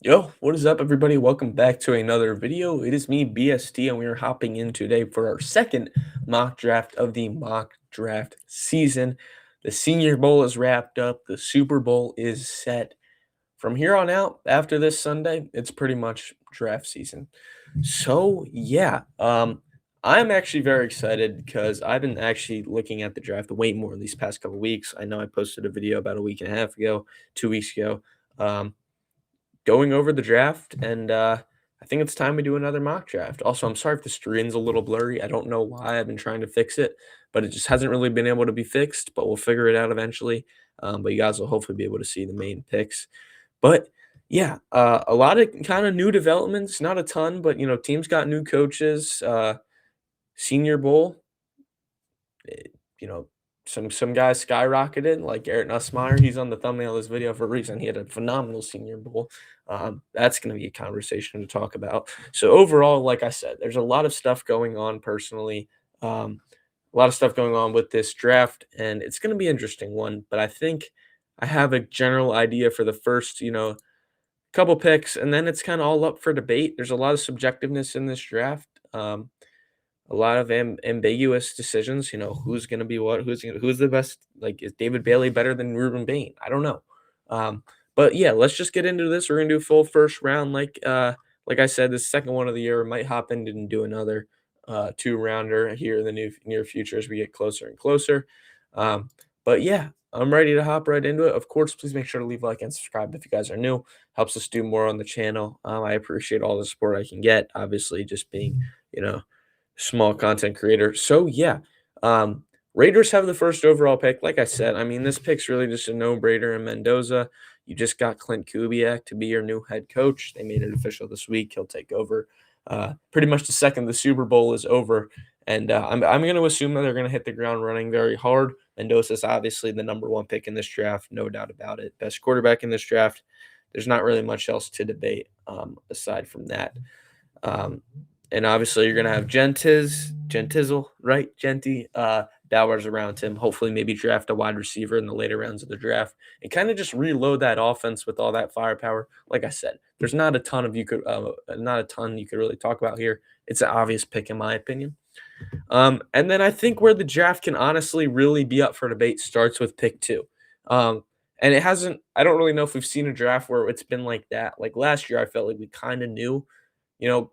Yo, what is up, everybody? Welcome back to another video. It is me, BST, and we are hopping in today for our second mock draft of the mock draft season. The Senior Bowl is wrapped up, the Super Bowl is set. From here on out, after this Sunday, it's pretty much draft season. So, yeah, I'm actually very excited because I've been actually looking at the draft way more these past couple weeks. I know I posted a video about a week and a half ago, 2 weeks ago. Um, Going over the draft, and I think it's time we do another mock draft. Also, I'm sorry if the screen's a little blurry. I don't know why. I've been trying to fix it, but it just hasn't really been able to be fixed. But we'll figure it out eventually. But you guys will hopefully be able to see the main picks. But yeah, a lot of kind of new developments. Not a ton, but teams got new coaches. Senior Bowl, eh, you know, some guys skyrocketed, like Garrett Nussmeier. He's on the thumbnail of this video for a reason. He had a phenomenal Senior Bowl. That's going to be a conversation to talk about. So overall, like I said, there's a lot of stuff going on personally. A lot of stuff going on with this draft, and it's going to be an interesting one. But I think I have a general idea for the first, couple picks, and then it's kind of all up for debate. There's a lot of subjectiveness in this draft. A lot of ambiguous decisions. Who's going to be what? Who's the best? Like, is David Bailey better than Ruben Bain? I don't know. Um, but yeah, let's just get into this. We're gonna do a full first round. Like I said, this second one of the year. We might hop in and do another two rounder here in the near future as we get closer and closer. But yeah, I'm ready to hop right into it. Of course, please make sure to leave a like and subscribe if you guys are new. Helps us do more on the channel. I appreciate all the support I can get. Obviously, just being you know small content creator. So yeah, Raiders have the first overall pick. Like I said, I mean this pick's really just a no-brainer in Mendoza. You just got Clint Kubiak to be your new head coach. They made it official this week. He'll take over pretty much the second the Super Bowl is over. And I'm going to assume that they're going to hit the ground running very hard. Mendoza's obviously the number one pick in this draft, no doubt about it. Best quarterback in this draft. There's not really much else to debate aside from that. Um, and obviously, you're going to have Gentizzle, right? Genty, Bowers around him. Hopefully, maybe draft a wide receiver in the later rounds of the draft and kind of just reload that offense with all that firepower. Like I said, there's not a ton you could really talk about here. It's an obvious pick, in my opinion. And then I think where the draft can honestly really be up for debate starts with pick two. And it hasn't, I don't really know if we've seen a draft where it's been like that. Like last year, I felt like we kind of knew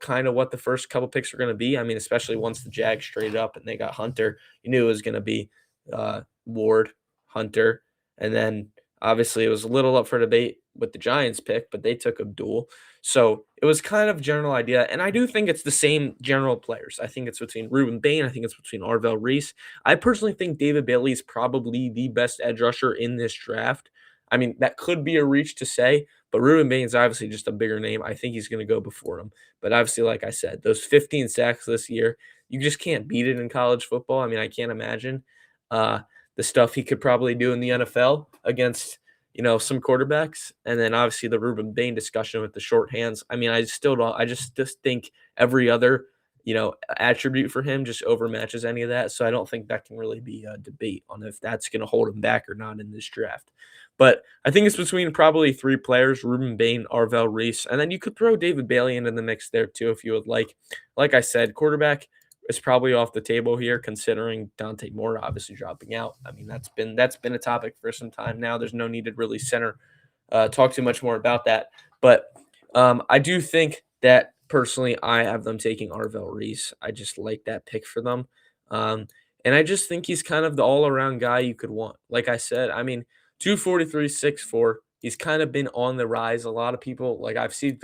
kind of what the first couple picks were going to be. I mean, especially once the Jags traded up and they got Hunter, you knew it was going to be Ward, Hunter, and then obviously it was a little up for debate with the Giants pick, but they took Abdul. So it was kind of general idea, and I do think it's the same general players. I think it's between Ruben Bain. I think it's between Arvell Reese. I personally think David Bailey is probably the best edge rusher in this draft. I mean, that could be a reach to say, but Ruben Bain is obviously just a bigger name. I think he's going to go before him. But obviously, like I said, those 15 sacks this year, you just can't beat it in college football. I mean, I can't imagine uh, the stuff he could probably do in the NFL against, some quarterbacks. And then obviously the Ruben Bain discussion with the short hands. I mean, I still don't, I just think every other, attribute for him just overmatches any of that. So I don't think that can really be a debate on if that's going to hold him back or not in this draft. But I think it's between probably three players: Ruben Bain, Arvell Reese, and then you could throw David Bailey into the mix there too if you would like. Like I said, quarterback is probably off the table here, considering Dante Moore obviously dropping out. I mean, that's been a topic for some time now. There's no need to really talk too much more about that. But I do think that personally, I have them taking Arvell Reese. I just like that pick for them. Um, and I just think he's kind of the all around guy you could want. Like I said, I mean, 243, 6'4". He's kind of been on the rise. A lot of people, like I've seen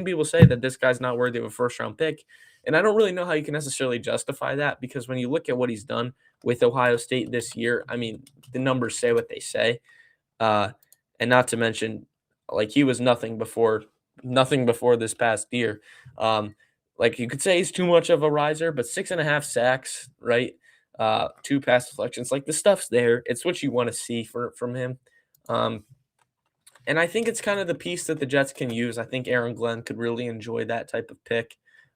people say that this guy's not worthy of a first round pick. And I don't really know how you can necessarily justify that because when you look at what he's done with Ohio State this year, I mean, the numbers say what they say. Uh, and not to mention, like he was nothing before this past year. Like you could say he's too much of a riser, but 6.5 sacks, right? Two pass deflections, like the stuff's there. It's what you want to see from him. Um, and I think it's kind of the piece that the Jets can use. I think Aaron Glenn could really enjoy that type of pick,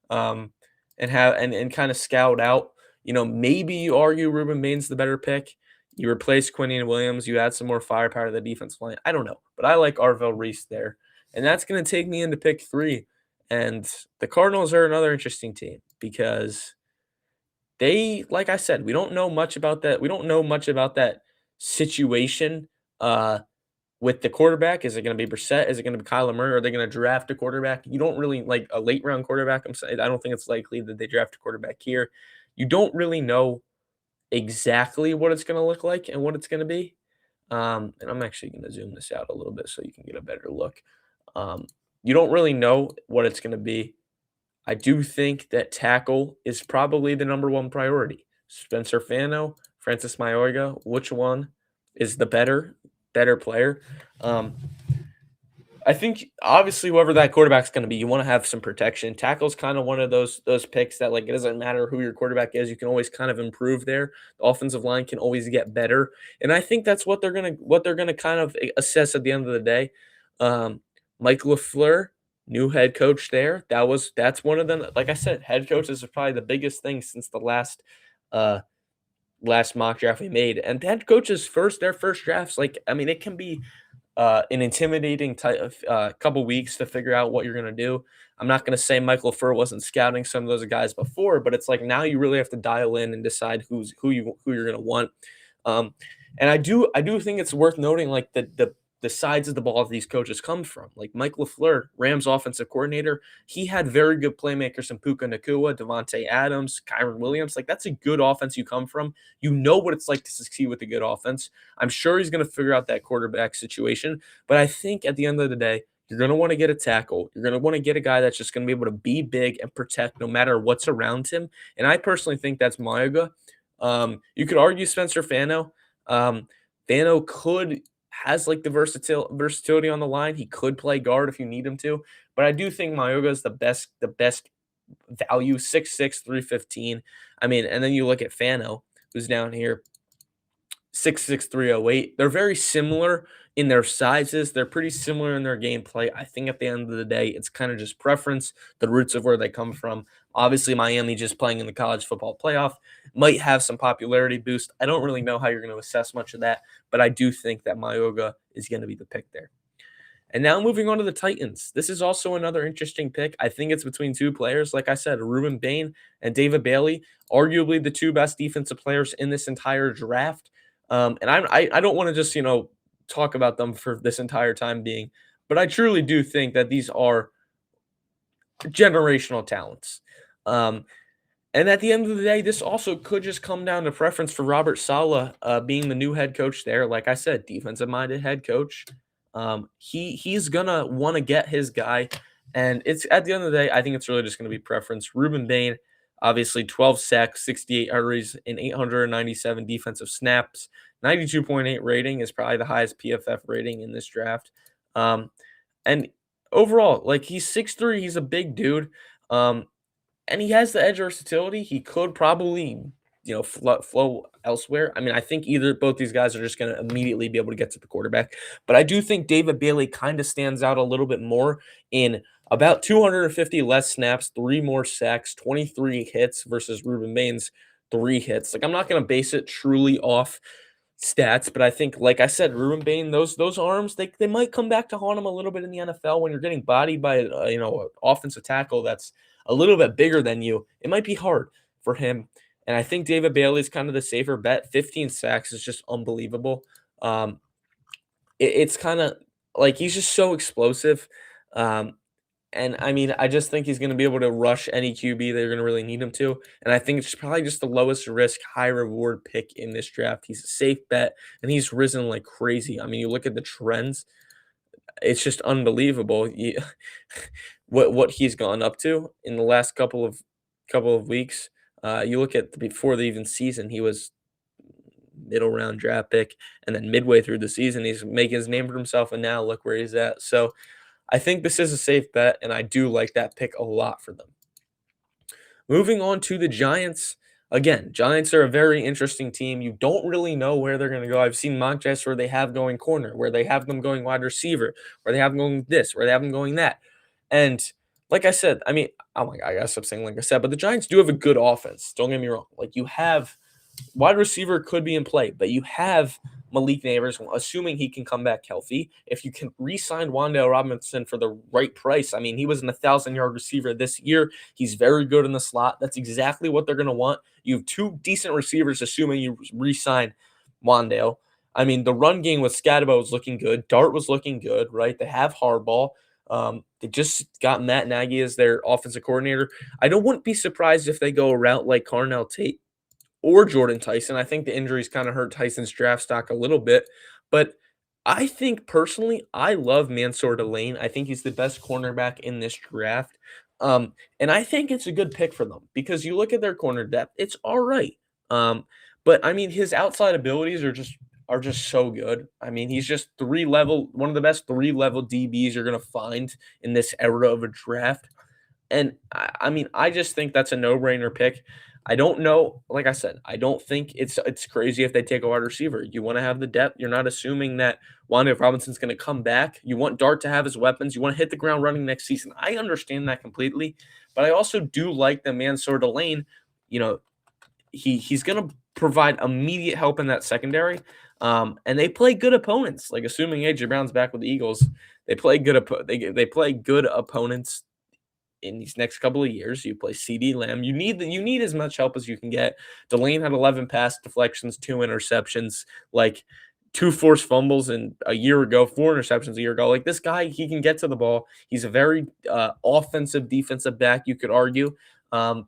um, and have and kind of scout out. Maybe you argue Ruben Bain's the better pick. You replace Quinion Williams. You add some more firepower to the defense line. I don't know, but I like Arvell Reese there. And that's going to take me into pick 3. And the Cardinals are another interesting team because they, like I said, we don't know much about that. We don't know much about that situation uh, with the quarterback. Is it going to be Brissett? Is it going to be Kyler Murray? Are they going to draft a quarterback? You don't really like a late round quarterback. I'm saying I don't think it's likely that they draft a quarterback here. You don't really know exactly what it's going to look like and what it's going to be. And I'm actually going to zoom this out a little bit so you can get a better look. Um, you don't really know what it's going to be. I do think that tackle is probably the number one priority. Spencer Fano, Francis Mayorga, which one is the better player? Um, I think obviously whoever that quarterback's going to be, you want to have some protection. Tackle's kind of one of those picks that like it doesn't matter who your quarterback is, you can always kind of improve there. The offensive line can always get better, and I think that's what they're gonna kind of assess at the end of the day. Um, Mike LaFleur, new head coach there. That's one of them. Like I said, head coaches are probably the biggest thing since the uh last mock draft we made, and head coaches their first drafts. Like I mean, it can be an intimidating type of couple weeks to figure out what you're going to do. I'm not going to say Michael Furr wasn't scouting some of those guys before, but it's like now you really have to dial in and decide who you're going to want. Um, and I do think it's worth noting like the sides of the ball these coaches come from. Like Mike LaFleur, Rams offensive coordinator, he had very good playmakers in Puka Nakua, Devontae Adams, Kyron Williams. Like that's a good offense you come from. You know what it's like to succeed with a good offense. I'm sure he's going to figure out that quarterback situation, but I think at the end of the day, you're going to want to get a tackle. You're going to want to get a guy that's just going to be able to be big and protect no matter what's around him. And I personally think that's Mayaga. You could argue Spencer Fano. Fano could has like the versatility on the line. He could play guard if you need him to, but I do think Mayoga is the best value 6'6", 315. I mean, and then you look at Fano, who's down here 6'6", 308. They're very similar in their sizes. They're pretty similar in their gameplay. I think at the end of the day, it's kind of just preference, the roots of where they come from. Obviously, Miami just playing in the college football playoff might have some popularity boost. I don't really know how you're going to assess much of that, but I do think that Mayoga is going to be the pick there. And now moving on to the Titans. This is also another interesting pick. I think it's between two players. Like I said, Ruben Bain and David Bailey, arguably the two best defensive players in this entire draft. And I don't want to just talk about them for this entire time being, but I truly do think that these are generational talents. And at the end of the day, this also could just come down to preference for Robert Saleh being the new head coach there. Like I said, defensive minded head coach. He's gonna want to get his guy, and it's at the end of the day, I think it's really just gonna be preference. Ruben Bain, obviously 12 sacks, 68 hurries, and 897 defensive snaps. 92.8 rating is probably the highest PFF rating in this draft. And overall, like he's 6'3", he's a big dude. And he has the edge versatility. He could probably, flow elsewhere. I mean, I think either both these guys are just going to immediately be able to get to the quarterback. But I do think David Bailey kind of stands out a little bit more in about 250 less snaps, 3 more sacks, 23 hits versus Ruben Bain's 3 hits. Like I'm not going to base it truly off stats, but I think, like I said, Ruben Bain, those arms, they might come back to haunt him a little bit in the NFL when you're getting bodied by an offensive tackle that's a little bit bigger than you. It might be hard for him, and I think David Bailey is kind of the safer bet. 15 sacks is just unbelievable. It's kind of like he's just so explosive. And I mean, I just think he's going to be able to rush any QB they're going to really need him to. And I think it's probably just the lowest risk, high reward pick in this draft. He's a safe bet, and he's risen like crazy. I mean, you look at the trends; it's just unbelievable. What he's gone up to in the last couple of weeks. You look at before the even season, he was middle round draft pick, and then midway through the season, he's making his name for himself. And now look where he's at. So I think this is a safe bet, and I do like that pick a lot for them. Moving on to the Giants. Again, Giants are a very interesting team. You don't really know where they're going to go. I've seen mock drafts where they have going corner, where they have them going wide receiver, where they have them going this, where they have them going that. And like I said, I mean, oh my God, I gotta stop saying like I said, but the Giants do have a good offense. Don't get me wrong. Like you have wide receiver could be in play, but you have Malik Neighbors, assuming he can come back healthy. If you can re-sign Wan'Dale Robinson for the right price, I mean, he was an 1,000-yard receiver this year. He's very good in the slot. That's exactly what they're going to want. You have two decent receivers, assuming you re-sign Wan'Dale. I mean, the run game with Scadabo was looking good. Dart was looking good, right? They have Hardball. They just got Matt Nagy as their offensive coordinator. Wouldn't be surprised if they go a route like Carnell Tate or Jordan Tyson. I think the injuries kind of hurt Tyson's draft stock a little bit, but I think personally, I love Mansour Delane. I think he's the best cornerback in this draft. And I think it's a good pick for them because you look at their corner depth, it's all right. But I mean, his outside abilities are just so good. I mean, he's just one of the best 3-level DBs you're gonna find in this era of a draft. And I mean, I just think that's a no-brainer pick. I don't know, like I said, I don't think it's crazy if they take a wide receiver. You want to have the depth. You're not assuming that Wan'Dale Robinson's going to come back. You want Dart to have his weapons. You want to hit the ground running next season. I understand that completely, but I also do like the Mansour Delane. You know, he's going to provide immediate help in that secondary. And they play good opponents. Like assuming AJ Brown's back with the Eagles, they play they play good opponents in these next couple of years. You play CD Lamb. You need as much help as you can get. Delane had 11 pass deflections, 2 interceptions, like 2 forced fumbles and a year ago, 4 interceptions a year ago. Like this guy, he can get to the ball. He's a very offensive defensive back, you could argue. And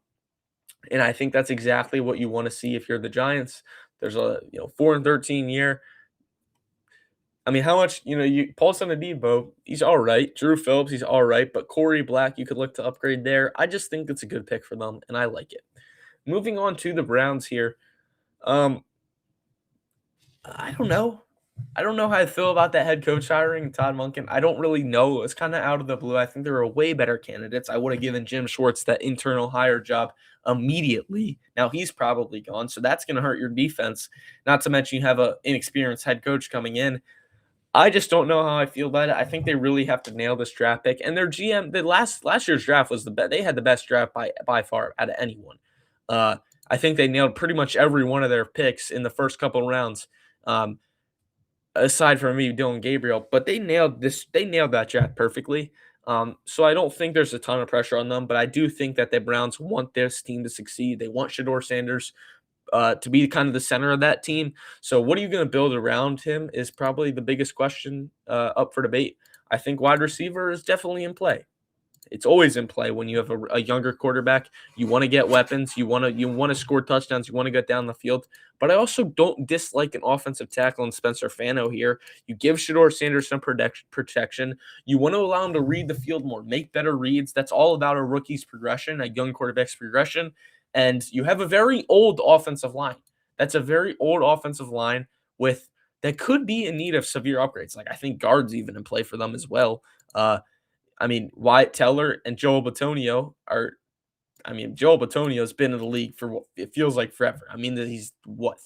I think that's exactly what you want to see if you're the Giants. There's a 4-13 year. I mean, how much, Paulson Adebo, he's all right. Drew Phillips, he's all right. But Corey Black, you could look to upgrade there. I just think it's a good pick for them, and I like it. Moving on to the Browns here. Um, I don't know. I don't know how I feel about that head coach hiring, Todd Monken. I don't really know. It's kind of out of the blue. I think there are way better candidates. I would have given Jim Schwartz that internal hire job immediately. Now he's probably gone, so that's going to hurt your defense. Not to mention you have an inexperienced head coach coming in. I just don't know how I feel about it. I think they really have to nail this draft pick. And their GM, the last year's draft was the best. They had the best draft by far out of anyone. I think they nailed pretty much every one of their picks in the first couple rounds, aside from me, Dylan Gabriel. But they nailed this. They nailed that draft perfectly. So I don't think there's a ton of pressure on them. But I do think that the Browns want this team to succeed. They want Shador Sanders to be kind of the center of that team. So what are you going to build around him is probably the biggest question up for debate. I think wide receiver is definitely in play. It's always in play when you have a younger quarterback. You want to get weapons. You want to score touchdowns. You want to get down the field. But I also don't dislike an offensive tackle in Spencer Fano here. You give Shador Sanders some protection. You want to allow him to read the field more, make better reads. That's all about a rookie's progression, a young quarterback's progression. And you have a very old offensive line. That's a very old offensive line that could be in need of severe upgrades. Like I think guards even in play for them as well. I mean, Wyatt Teller and Joel Bitonio Joel Bitonio's been in the league for what it feels like forever. I mean, he's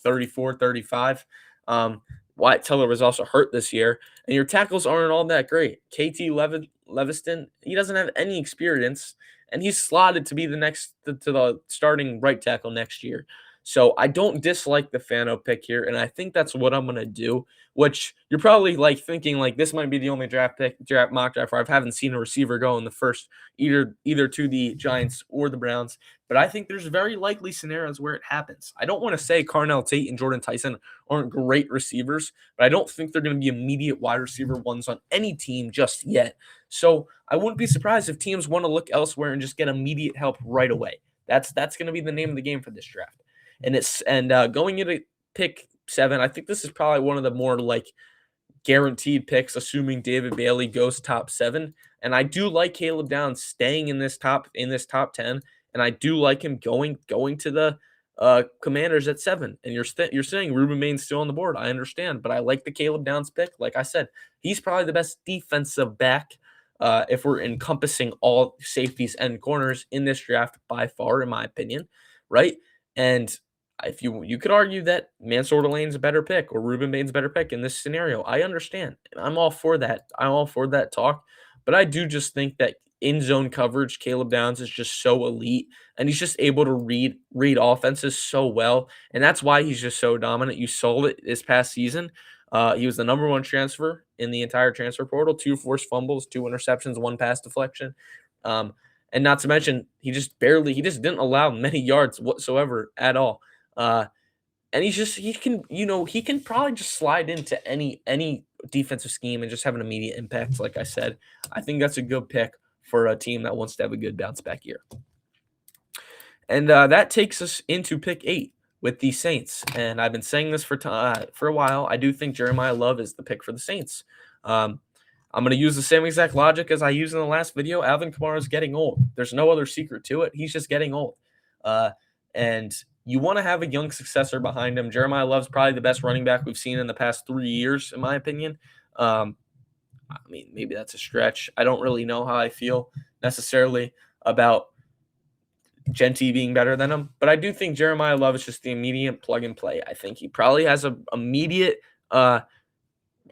34, 35. Wyatt Teller was also hurt this year, and your tackles aren't all that great. KT Leviston, he doesn't have any experience, and he's slotted to be to the starting right tackle next year. So I don't dislike the Fano pick here, and I think that's what I'm gonna do. Which you're probably like thinking like this might be the only mock draft where I haven't seen a receiver go in the first either to the Giants or the Browns. But I think there's very likely scenarios where it happens. I don't want to say Carnell Tate and Jordan Tyson aren't great receivers, but I don't think they're going to be immediate wide receiver ones on any team just yet. So I wouldn't be surprised if teams want to look elsewhere and just get immediate help right away. That's going to be the name of the game for this draft. And going into pick 7, I think this is probably one of the more like guaranteed picks, assuming David Bailey goes top 7. And I do like Caleb Downs staying in this top 10, and I do like him going to the Commanders at 7. And you're saying Ruben Main's still on the board. I understand, but I like the Caleb Downs pick. Like I said, he's probably the best defensive back if we're encompassing all safeties and corners in this draft by far, in my opinion, right? And if you could argue that Mansour Delane's a better pick or Ruben Bain's a better pick in this scenario, I understand. And I'm all for that. I'm all for that talk. But I do just think that in zone coverage, Caleb Downs is just so elite, and he's just able to read offenses so well, and that's why he's just so dominant. You saw it this past season. He was the number one transfer in the entire transfer portal, 2 forced fumbles, 2 interceptions, 1 pass deflection. Um, and not to mention, he just didn't allow many yards whatsoever at all. And he can probably just slide into any defensive scheme and just have an immediate impact. Like I said, I think that's a good pick for a team that wants to have a good bounce back year. And that takes us into pick 8 with the Saints. And I've been saying this for a while. I do think Jeremiah Love is the pick for the Saints. I'm going to use the same exact logic as I used in the last video. Alvin Kamara is getting old. There's no other secret to it. He's just getting old. And you want to have a young successor behind him. Jeremiah Love's probably the best running back we've seen in the past 3 years, in my opinion. I mean, maybe that's a stretch. I don't really know how I feel necessarily about Genty being better than him, but I do think Jeremiah Love is just the immediate plug and play. I think he probably has a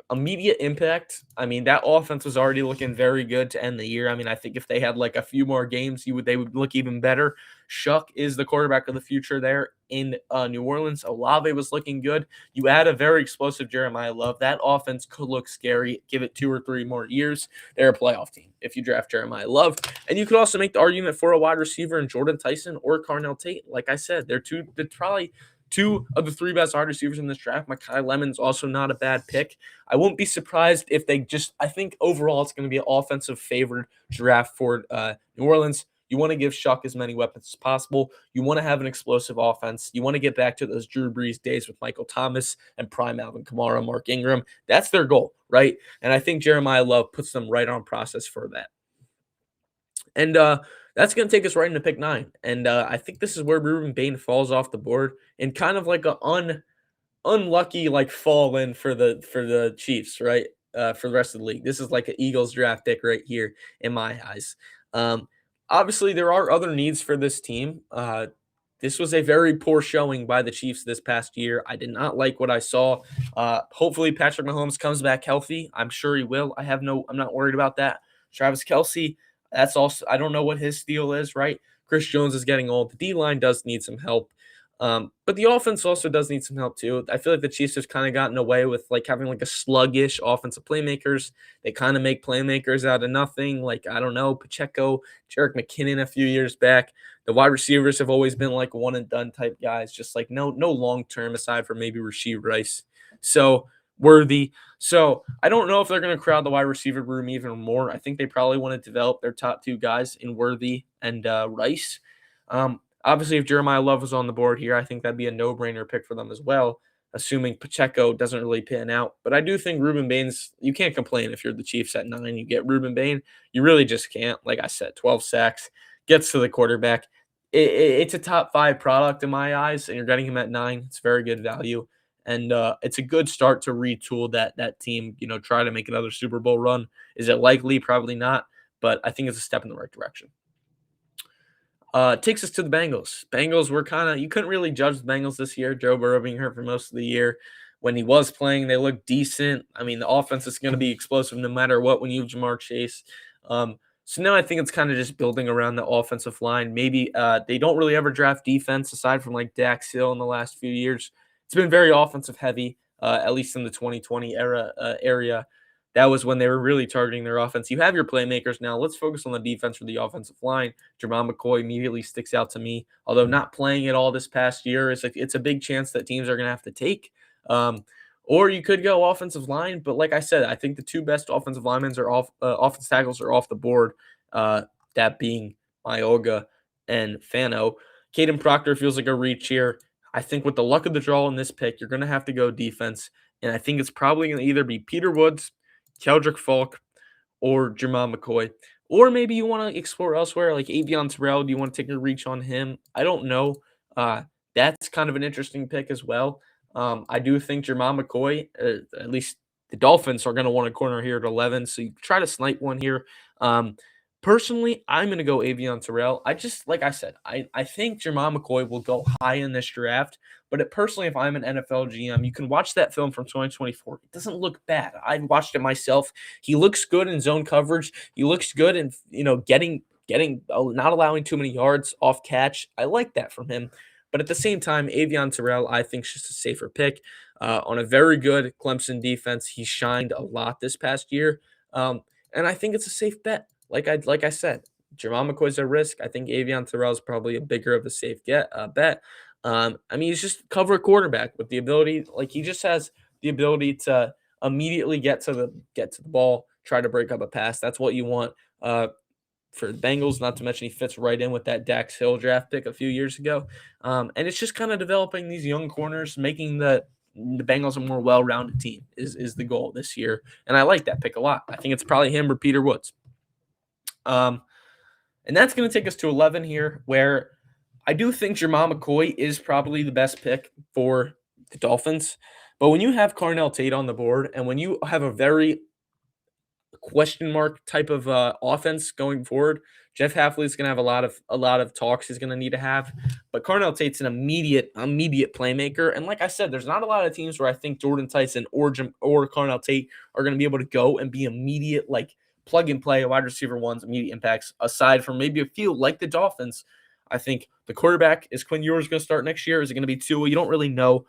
immediate impact. I mean, that offense was already looking very good to end the year. I mean, I think if they had like a few more games, they would look even better. Shuck is the quarterback of the future there in New Orleans. Olave was looking good. You add a very explosive Jeremiah Love. That offense could look scary. Give it 2 or 3 more years. They're a playoff team if you draft Jeremiah Love. And you could also make the argument for a wide receiver in Jordan Tyson or Carnell Tate. Like I said, they're probably 2 of the 3 best wide receivers in this draft. Mekhi Lemon's also not a bad pick. I won't be surprised if I think overall it's going to be an offensive favored draft for New Orleans. You want to give Shuck as many weapons as possible. You want to have an explosive offense. You want to get back to those Drew Brees days with Michael Thomas and prime Alvin Kamara, Mark Ingram. That's their goal, right? And I think Jeremiah Love puts them right on process for that. And that's going to take us right into pick 9. And I think this is where Ruben Bain falls off the board in kind of like an unlucky like fall in for the Chiefs, right? For the rest of the league. This is like an Eagles draft pick right here in my eyes. Obviously, there are other needs for this team. This was a very poor showing by the Chiefs this past year. I did not like what I saw. Hopefully, Patrick Mahomes comes back healthy. I'm sure he will. I'm not worried about that. Travis Kelce, that's also, I don't know what his deal is, right? Chris Jones is getting old. The D-line does need some help. But the offense also does need some help too. I feel like the Chiefs have kind of gotten away with like having like a sluggish offensive playmakers. They kind of make playmakers out of nothing. Like, I don't know, Pacheco, Jerick McKinnon a few years back. The wide receivers have always been like one and done type guys, just like no long term aside from maybe Rasheed Rice. So Worthy. So I don't know if they're going to crowd the wide receiver room even more. I think they probably want to develop their top 2 guys in Worthy and Rice. Obviously, if Jeremiah Love was on the board here, I think that'd be a no-brainer pick for them as well, assuming Pacheco doesn't really pan out. But I do think Ruben Bain's, you can't complain if you're the Chiefs at 9. You get Ruben Bain. You really just can't. Like I said, 12 sacks, gets to the quarterback. It's a top 5 product in my eyes, and you're getting him at 9. It's very good value. And it's a good start to retool that team, try to make another Super Bowl run. Is it likely? Probably not. But I think it's a step in the right direction. Takes us to the Bengals. Bengals were you couldn't really judge the Bengals this year. Joe Burrow being hurt for most of the year. When he was playing, they looked decent. I mean, the offense is going to be explosive no matter what when you have Jamar Chase. So now I think it's kind of just building around the offensive line. Maybe they don't really ever draft defense aside from like Dax Hill in the last few years. It's been very offensive heavy, at least in the 2020 area. That was when they were really targeting their offense. You have your playmakers now. Let's focus on the defense for the offensive line. Jermon McCoy immediately sticks out to me. Although not playing at all this past year, it's a big chance that teams are going to have to take. Or you could go offensive line. But like I said, I think the 2 best offensive linemen are off. Offensive tackles are off the board. That being Mayoga and Fano. Caden Proctor feels like a reach here. I think with the luck of the draw in this pick, you're going to have to go defense. And I think it's probably going to either be Peter Woods, Keldrick Falk, or Jermon McCoy. Or maybe you want to explore elsewhere, like Avion Terrell. Do you want to take a reach on him? I don't know. That's kind of an interesting pick as well. I do think Jermon McCoy, at least the Dolphins, are going to want a corner here at 11, so you try to snipe one here. Personally, I'm gonna go Avion Terrell. I just like I said, I think Jamal McCoy will go high in this draft. But personally, if I'm an NFL GM, you can watch that film from 2024. It doesn't look bad. I watched it myself. He looks good in zone coverage. He looks good in getting not allowing too many yards off catch. I like that from him. But at the same time, Avion Terrell, I think, is just a safer pick. On a very good Clemson defense, he shined a lot this past year. And I think it's a safe bet. Like I said, Jamal McCoy's a risk. I think Avion Terrell is probably a bigger of a safe bet. I mean, he's just cover quarterback with the ability, like he just has the ability to immediately get to the ball, try to break up a pass. That's what you want for the Bengals. Not to mention he fits right in with that Dax Hill draft pick a few years ago. And it's just kind of developing these young corners, making the Bengals a more well-rounded team is the goal this year. And I like that pick a lot. I think it's probably him or Peter Woods. And that's going to take us to 11 here, where I do think Jamal McCoy is probably the best pick for the Dolphins. But when you have Carnell Tate on the board and when you have a very question mark type of offense going forward, Jeff Hafley's going to have a lot of talks he's going to need to have. But Carnell Tate's an immediate playmaker, and like I said, there's not a lot of teams where I think Jordan Tyson or Carnell Tate are going to be able to go and be immediate plug and play wide receiver ones, immediate impacts. Aside from maybe a few like the Dolphins, I think the quarterback is Quinn Ewers going to start next year. Is it going to be Tua? You don't really know.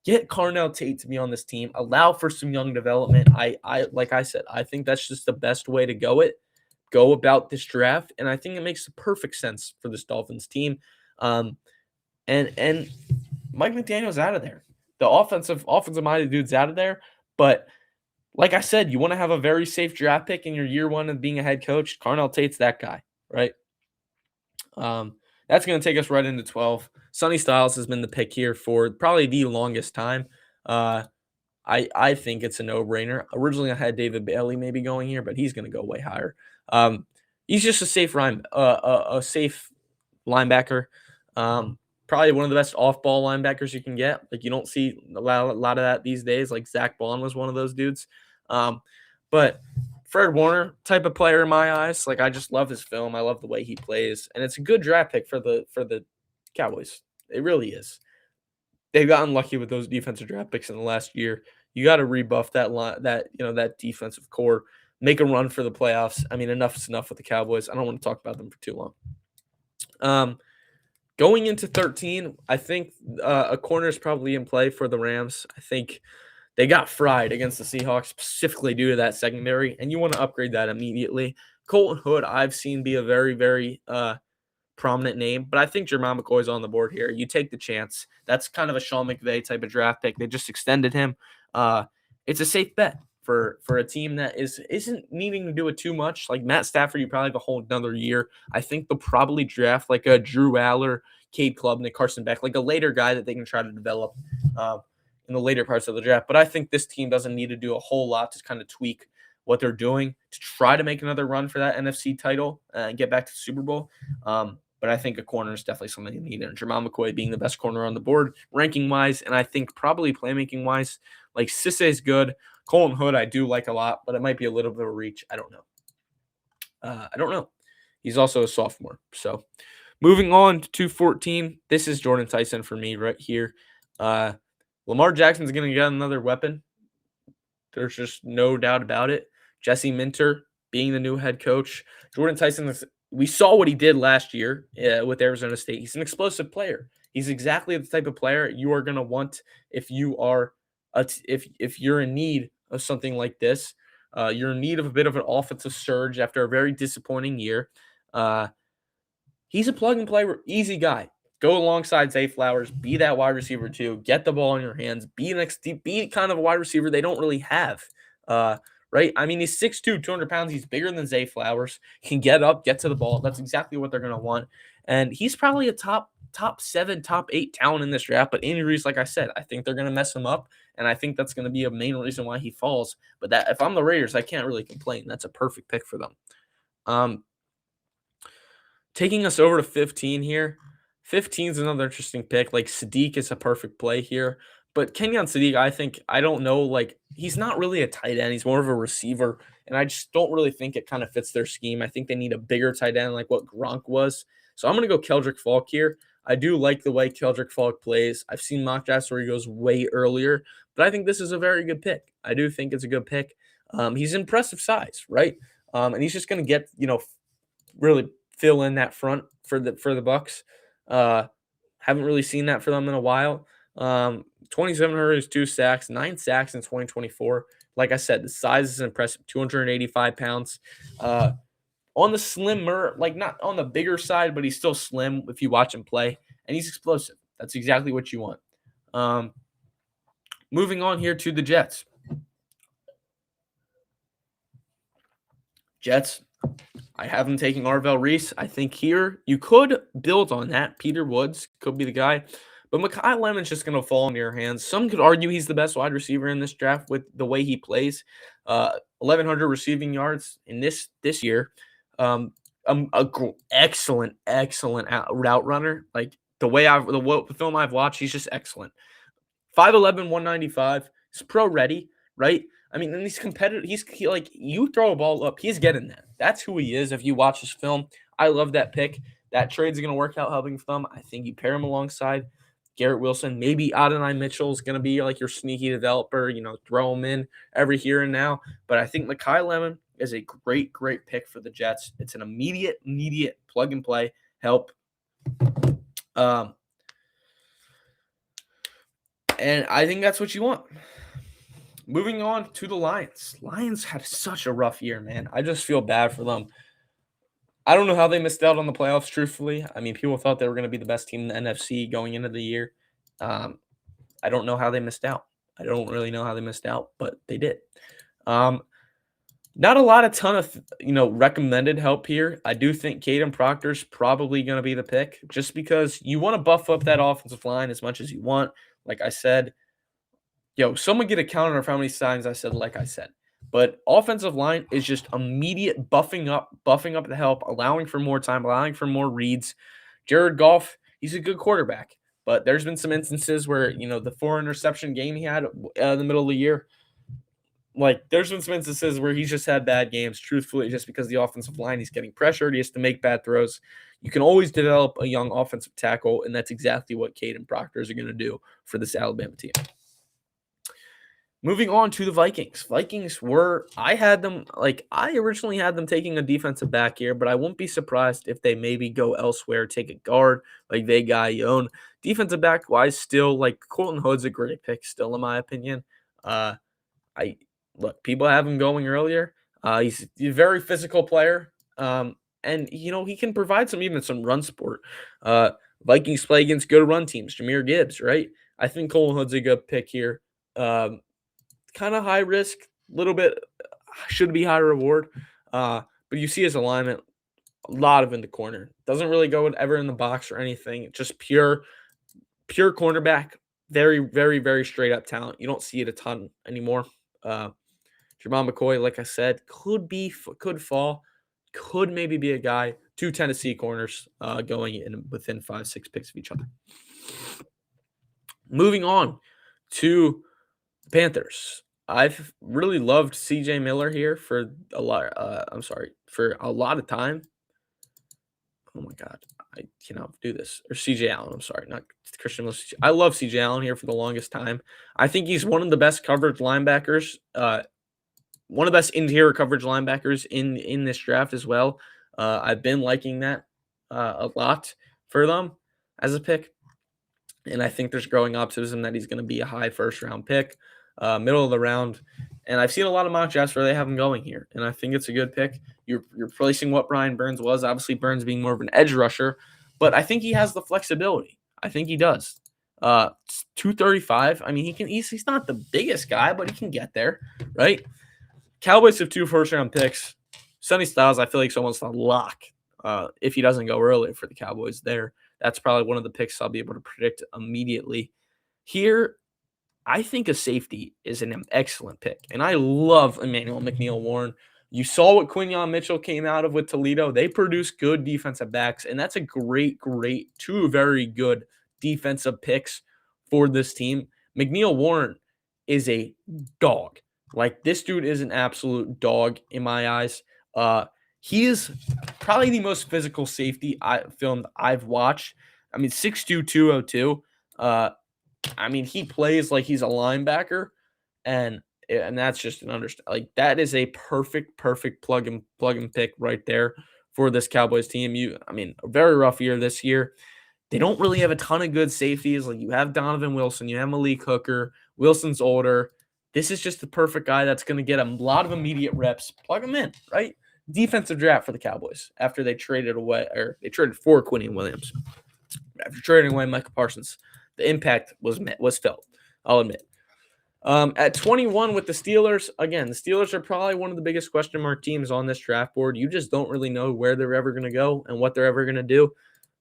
Get Carnell Tate to be on this team. Allow for some young development. I like I said, I think that's just the best way to go about this draft, and I think it makes perfect sense for this Dolphins team. And Mike McDaniel's out of there. The offensive minded dude's out of there. But like I said, you want to have a very safe draft pick in your year one of being a head coach. Carnell Tate's that guy, right? That's going to take us right into 12. Sonny Styles has been the pick here for probably the longest time. I think it's a no-brainer. Originally, I had David Bailey maybe going here, but he's going to go way higher. He's just a safe safe linebacker. Probably one of the best off-ball linebackers you can get. Like you don't see a lot of that these days. Like Zach Bond was one of those dudes. But Fred Warner type of player in my eyes. Like I just love his film. I love the way he plays, and it's a good draft pick for the Cowboys. It really is. They've gotten lucky with those defensive draft picks in the last year. You got to rebuff that defensive core, make a run for the playoffs. I mean, enough is enough with the Cowboys. I don't want to talk about them for too long. Going into 13, I think a corner is probably in play for the Rams. I think they got fried against the Seahawks specifically due to that secondary, and you want to upgrade that immediately. Colton Hood, I've seen be a very, very prominent name, but I think Jamal McCoy's on the board here. You take the chance. That's kind of a Sean McVay type of draft pick. They just extended him. It's a safe bet for a team that isn't needing to do it too much. Like Matt Stafford, you probably have a whole another year. I think they'll probably draft like a Drew Aller, Cade Klubnik, Carson Beck, like a later guy that they can try to develop in the later parts of the draft. But I think this team doesn't need to do a whole lot to kind of tweak what they're doing to try to make another run for that NFC title and get back to the Super Bowl. But I think a corner is definitely something you need. And Jamal McCoy being the best corner on the board, ranking-wise, and I think probably playmaking-wise, like Cisse is good. Colton Hood I do like a lot, but it might be a little bit of a reach. I don't know. He's also a sophomore. So moving on to 14, this is Jordan Tyson for me right here. Lamar Jackson's going to get another weapon. There's just no doubt about it. Jesse Minter being the new head coach. Jordan Tyson, we saw what he did last year with Arizona State. He's an explosive player. He's exactly the type of player you are going to want if you are if you're in need of something like this. You're in need of a bit of an offensive surge after a very disappointing year. He's a plug and play easy guy. Go alongside Zay Flowers, be that wide receiver too, get the ball in your hands, be kind of a wide receiver they don't really have. Right? I mean, he's 6'2", 200 pounds. He's bigger than Zay Flowers. Can get up, get to the ball. That's exactly what they're going to want. And he's probably a top 7, top 8 talent in this draft. But injuries, like I said, I think they're going to mess him up. And I think that's going to be a main reason why he falls. But that if I'm the Raiders, I can't really complain. That's a perfect pick for them. Taking us over to 15 here. 15 is another interesting pick. Like Sadiq is a perfect play here. But Kenyon Sadiq, I don't know, like he's not really a tight end. He's more of a receiver. and I just don't really think it kind of fits their scheme. I think they need a bigger tight end like what Gronk was. So I'm going to go Keldrick Falk here. I do like the way Keldrick Falk plays. I've seen mock drafts where he goes way earlier, but I think this is a very good pick. I do think it's a good pick. He's impressive size, right? And he's just going to get, really fill in that front for the Bucks. Haven't really seen that for them in a while. 2,700 2 sacks, 9 sacks in 2024. Like I said, the size is impressive. 285 pounds. On the slimmer, like not on the bigger side, but he's still slim if you watch him play, and he's explosive. That's exactly what you want. Moving on here to the Jets. I have him taking Arvell Reese. I think here you could build on that. Peter Woods could be the guy. But Mekhi Lemon's just going to fall into your hands. Some could argue he's the best wide receiver in this draft with the way he plays. 1,100 receiving yards in this year. Excellent route runner. Like the film I've watched, he's just excellent. 5'11", 195. He's pro ready, right? I mean, and he's competitive. Like you throw a ball up, he's getting that. That's who he is. If you watch his film, I love that pick. That trade's going to work out helping for them. I think you pair him alongside Garrett Wilson. Maybe Adonai Mitchell is going to be like your sneaky developer. Throw him in every here and now. But I think Mekhi Lemon is a great pick for the Jets. It's an immediate plug and play help. And I think that's what you want. Moving on to the Lions. Lions had such a rough year, man. I just feel bad for them. I don't know how they missed out on the playoffs, truthfully. I mean, people thought they were going to be the best team in the NFC going into the year. I don't know how they missed out. I don't really know how they missed out, but they did. Not a ton of, recommended help here. I do think Caden Proctor's probably going to be the pick just because you want to buff up that offensive line as much as you want. Like I said, someone get a counter of how many times I said, like I said. But offensive line is just immediate buffing up the help, allowing for more time, allowing for more reads. Jared Goff, he's a good quarterback. But there's been some instances where, the 4-interception game he had in the middle of the year, like there's been some instances where he's just had bad games, truthfully, just because the offensive line, he's getting pressured. He has to make bad throws. You can always develop a young offensive tackle, and that's exactly what Caden Proctors are going to do for this Alabama team. Moving on to the Vikings. I originally had them taking a defensive back here, but I won't be surprised if they maybe go elsewhere, take a guard like they got Yon. Defensive back wise, still like Colton Hood's a great pick, still in my opinion. People have him going earlier. He's a very physical player, and he can provide even some run support. Vikings play against good run teams. Jahmyr Gibbs, right? I think Colton Hood's a good pick here. Kind of high risk, little bit should be high reward. But you see his alignment, a lot of in the corner. Doesn't really go ever in the box or anything. Just pure cornerback. Very, very, very straight up talent. You don't see it a ton anymore. Jermon McCoy, like I said, could fall, could maybe be a guy. 2 Tennessee corners going in within 5-6 picks of each other. Moving on to the Panthers. I've really loved CJ Miller here for a lot. For a lot of time. Oh my God, I cannot do this. Or CJ Allen. I'm sorry, not Christian Miller. I love CJ Allen here for the longest time. I think he's one of the best coverage linebackers. One of the best interior coverage linebackers in this draft as well. I've been liking that a lot for them as a pick. And I think there's growing optimism that he's going to be a high first-round pick, middle of the round. And I've seen a lot of mock drafts where they have him going here. And I think it's a good pick. You're replacing what Brian Burns was. Obviously, Burns being more of an edge rusher. But I think he has the flexibility. I think he does. 235. I mean, he's not the biggest guy, but he can get there, right? Cowboys have 2 first-round picks. Sonny Styles, I feel like, is almost a lock if he doesn't go early for the Cowboys there. That's probably one of the picks I'll be able to predict immediately. Here, I think a safety is an excellent pick. And I love Emmanuel McNeil-Warren. You saw what Quinyon Mitchell came out of with Toledo. They produce good defensive backs, and that's a great, 2 very good defensive picks for this team. McNeil-Warren is a dog. Like, this dude is an absolute dog in my eyes. He is probably the most physical safety film I've watched. I mean, 6'2", 202. I mean, he plays like he's a linebacker, and that's just an understand. Like, that is a perfect plug and pick right there for this Cowboys team. I mean, a very rough year this year. They don't really have a ton of good safeties. Like, you have Donovan Wilson, you have Malik Hooker. Wilson's older. This is just the perfect guy that's going to get a lot of immediate reps. Plug him in, right? Defensive draft for the Cowboys after they traded for Quinny Williams. After trading away Michael Parsons, the impact was felt. I'll admit. At 21 with the Steelers, again, the Steelers are probably one of the biggest question mark teams on this draft board. You just don't really know where they're ever going to go and what they're ever going to do.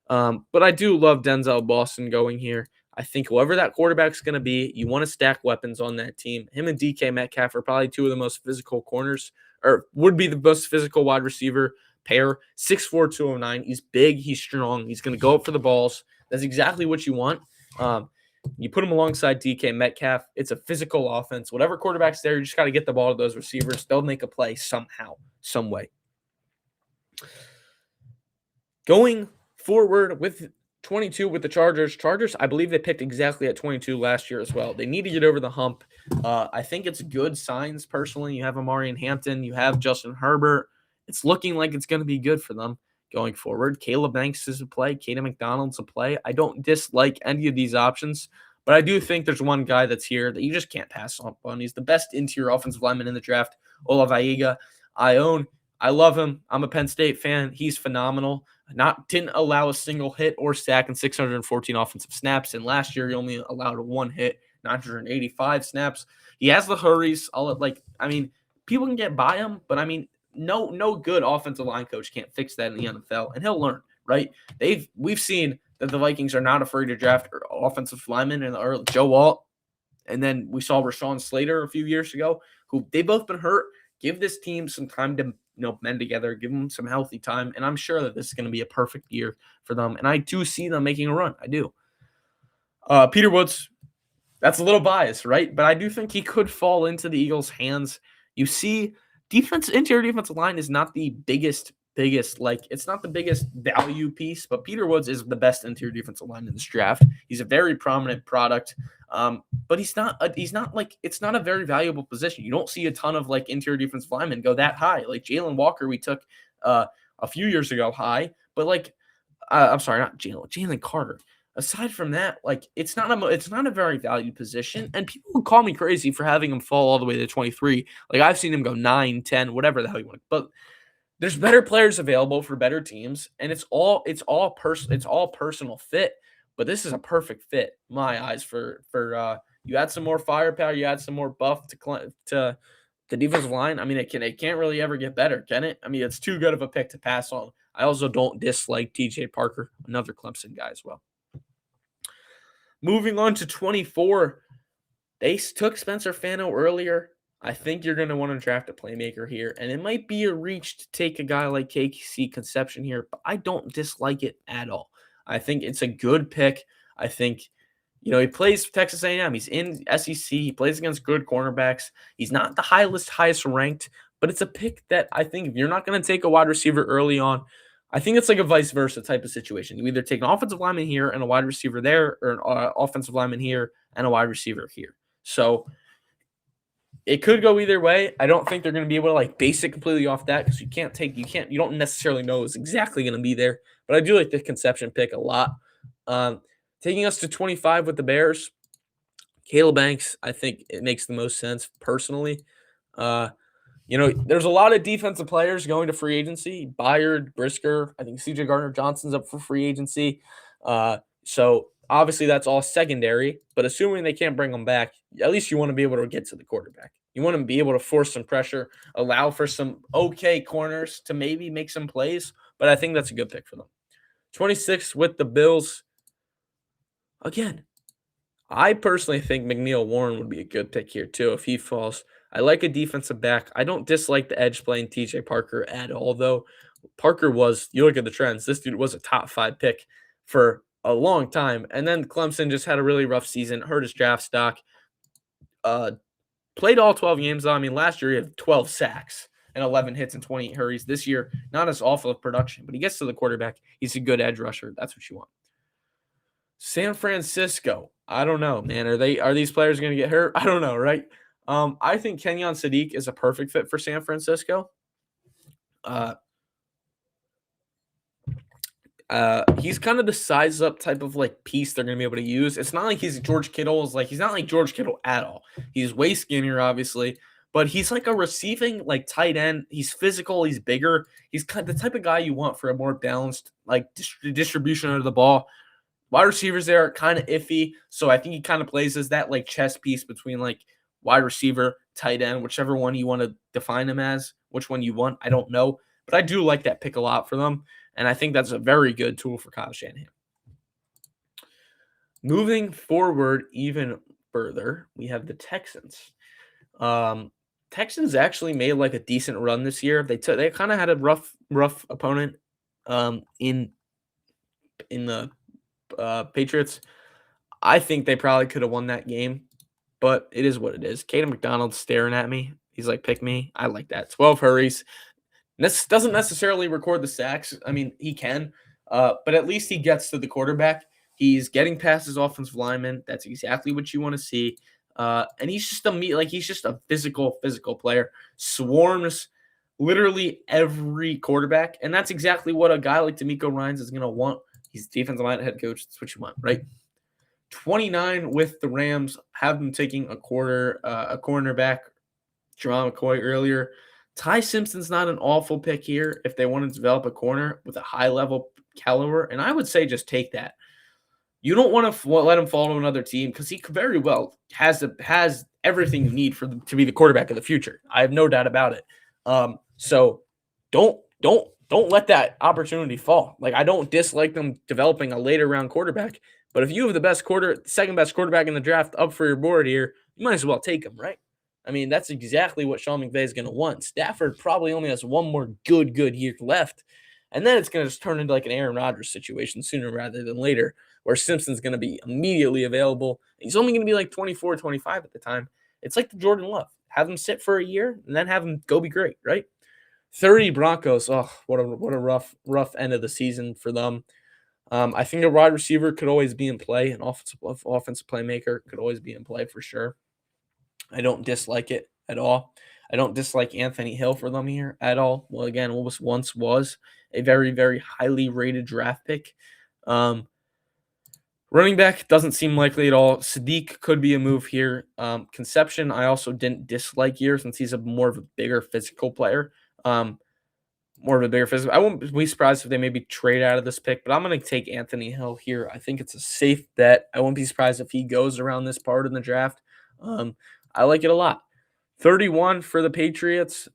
But I do love Denzel Boston going here. I think whoever that quarterback's going to be, you want to stack weapons on that team. Him and DK Metcalf are probably two of the most physical corners, or would be the most physical wide receiver pair. 6'4", 209. He's big. He's strong. He's going to go up for the balls. That's exactly what you want. You put him alongside DK Metcalf. It's a physical offense. Whatever quarterback's there, you just got to get the ball to those receivers. They'll make a play somehow, some way. Going forward with 22 with the Chargers. Chargers, I believe they picked exactly at 22 last year as well. They need to get over the hump. I think it's good signs personally. You have Amari and Hampton. You have Justin Herbert. It's looking like it's going to be good for them going forward. Caleb Banks is a play. Kaden McDonald's a play. I don't dislike any of these options, but I do think there's one guy that's here that you just can't pass on. He's the best interior offensive lineman in the draft, Olavaiga. I love him. I'm a Penn State fan. He's phenomenal. Didn't allow a single hit or sack in 614 offensive snaps. And last year, he only allowed one hit, 985 snaps. He has the hurries. People can get by him, but I mean, no good offensive line coach can't fix that in the NFL, and he'll learn, right? We've seen that the Vikings are not afraid to draft offensive linemen in the early, Joe Alt, and then we saw Rashawn Slater a few years ago, who they both been hurt. Give this team some time to mend together, give them some healthy time, and I'm sure that this is going to be a perfect year for them. And I do see them making a run. I do. Peter Woods, that's a little biased, right? But I do think he could fall into the Eagles' hands. You see, interior defensive line is not the biggest, it's not the biggest value piece, but Peter Woods is the best interior defensive line in this draft. He's a very prominent product, but it's not a very valuable position. You don't see a ton of interior defensive linemen go that high. Like Jalen Walker, we took a few years ago high, but I'm sorry, not Jalen Carter. Aside from that, it's not a very valued position, and people would call me crazy for having him fall all the way to 23. I've seen him go 9, 10, whatever the hell you want. But there's better players available for better teams, and it's all personal fit. But this is a perfect fit, in my eyes, for you add some more firepower, you add some more buff to the defensive line. I mean, it can't really ever get better, can it? I mean, it's too good of a pick to pass on. I also don't dislike TJ Parker, another Clemson guy as well. Moving on to 24, they took Spencer Fano earlier. I think you're going to want to draft a playmaker here, and it might be a reach to take a guy like KC Conception here, but I don't dislike it at all. I think it's a good pick. I think, he plays for Texas A&M. He's in SEC. He plays against good cornerbacks. He's not the highest ranked, but it's a pick that I think if you're not going to take a wide receiver early on, I think it's like a vice versa type of situation. You either take an offensive lineman here and a wide receiver there, or an offensive lineman here and a wide receiver here. So it could go either way. I don't think they're going to be able to base it completely off that, because you don't necessarily know what's exactly going to be there. But I do like the Conception pick a lot. Taking us to 25 with the Bears, Caleb Banks, I think it makes the most sense personally. There's a lot of defensive players going to free agency. Byard, Brisker, I think CJ Gardner-Johnson's up for free agency. So obviously that's all secondary, but assuming they can't bring them back, at least you want to be able to get to the quarterback. You want to be able to force some pressure, allow for some okay corners to maybe make some plays, but I think that's a good pick for them. 26 with the Bills. Again, I personally think McNeil Warren would be a good pick here too if he falls. I like a defensive back. I don't dislike the edge playing TJ Parker at all, though. Parker you look at the trends, this dude was a top 5 pick for a long time. And then Clemson just had a really rough season, hurt his draft stock. Played all 12 games, though. I mean, last year he had 12 sacks and 11 hits and 28 hurries. This year, not as awful of production, but he gets to the quarterback. He's a good edge rusher. That's what you want. San Francisco. I don't know, man. Are these players going to get hurt? I don't know, right? I think Kenyon Sadiq is a perfect fit for San Francisco. He's kind of the size up type of like piece they're gonna be able to use. It's not like he's George Kittle. He's not like George Kittle at all. He's way skinnier, obviously, but he's like a receiving like tight end. He's physical. He's bigger. He's kind of the type of guy you want for a more balanced like distribution of the ball. Wide receivers there are kind of iffy, so I think he kind of plays as that like chess piece between like wide receiver, tight end, whichever one you want to define him as. Which one you want, I don't know, but I do like that pick a lot for them. And I think that's a very good tool for Kyle Shanahan. Moving forward even further, we have the Texans. Texans actually made like a decent run this year. They kind of had a rough opponent in the Patriots. I think they probably could have won that game, but it is what it is. Caden McDonald's staring at me. He's like, pick me. I like that. 12 hurries. This doesn't necessarily record the sacks. I mean, he can, but at least he gets to the quarterback. He's getting past his offensive lineman. That's exactly what you want to see. And he's just he's just a physical player. Swarms literally every quarterback, and that's exactly what a guy like DeMeco Ryans is going to want. He's defensive line head coach. That's what you want, right? 29 with the Rams. Have them taking a cornerback. Jerron McCoy earlier. Ty Simpson's not an awful pick here if they want to develop a corner with a high-level caliber, and I would say just take that. You don't want to let him fall to another team because he very well has everything you need to be the quarterback of the future. I have no doubt about it. So don't let that opportunity fall. Like, I don't dislike them developing a later round quarterback, but if you have the second best quarterback in the draft up for your board here, you might as well take him, right? I mean, that's exactly what Sean McVay is going to want. Stafford probably only has one more good year left, and then it's going to just turn into like an Aaron Rodgers situation sooner rather than later, where Simpson's going to be immediately available. He's only going to be like 24, 25 at the time. It's like the Jordan Love. Have him sit for a year, and then have him go be great, right? 30 Broncos. Oh, what a rough end of the season for them. I think a wide receiver could always be in play. An offensive playmaker could always be in play for sure. I don't dislike it at all. I don't dislike Anthony Hill for them here at all. Well, again, what once was a very, very highly rated draft pick. Running back doesn't seem likely at all. Sadiq could be a move here. Conception, I also didn't dislike here since he's more of a bigger physical player. I won't be surprised if they maybe trade out of this pick, but I'm going to take Anthony Hill here. I think it's a safe bet. I won't be surprised if he goes around this part in the draft. I like it a lot. 31 for the Patriots.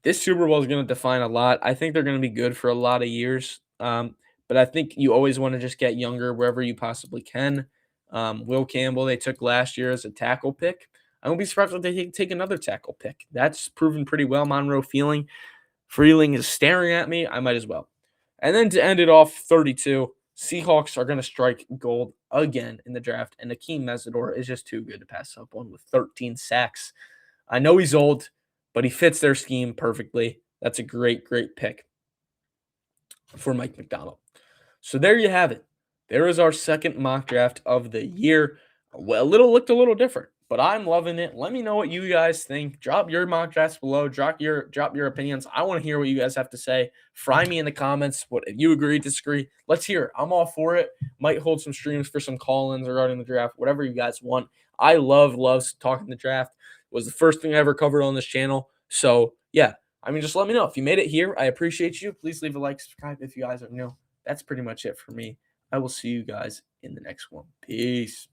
This Super Bowl is going to define a lot. I think they're going to be good for a lot of years. But I think you always want to just get younger wherever you possibly can. Will Campbell, they took last year as a tackle pick. I won't be surprised if they take another tackle pick. That's proven pretty well. Monroe Freeling is staring at me. I might as well. And then to end it off, 32. Seahawks are going to strike gold again in the draft, and Akeem Mesidor is just too good to pass up on with 13 sacks. I know he's old, but he fits their scheme perfectly. That's a great pick for Mike Macdonald. So there you have it. There is our second mock draft of the year. Well, looked a little different, but I'm loving it. Let me know what you guys think. Drop your mock drafts below. Drop your opinions. I want to hear what you guys have to say. Fry me in the comments. What if you agree, disagree? Let's hear it. I'm all for it. Might hold some streams for some call-ins regarding the draft. Whatever you guys want. I love talking the draft. It was the first thing I ever covered on this channel. So yeah, I mean, just let me know if you made it here. I appreciate you. Please leave a like, subscribe if you guys are new. That's pretty much it for me. I will see you guys in the next one. Peace.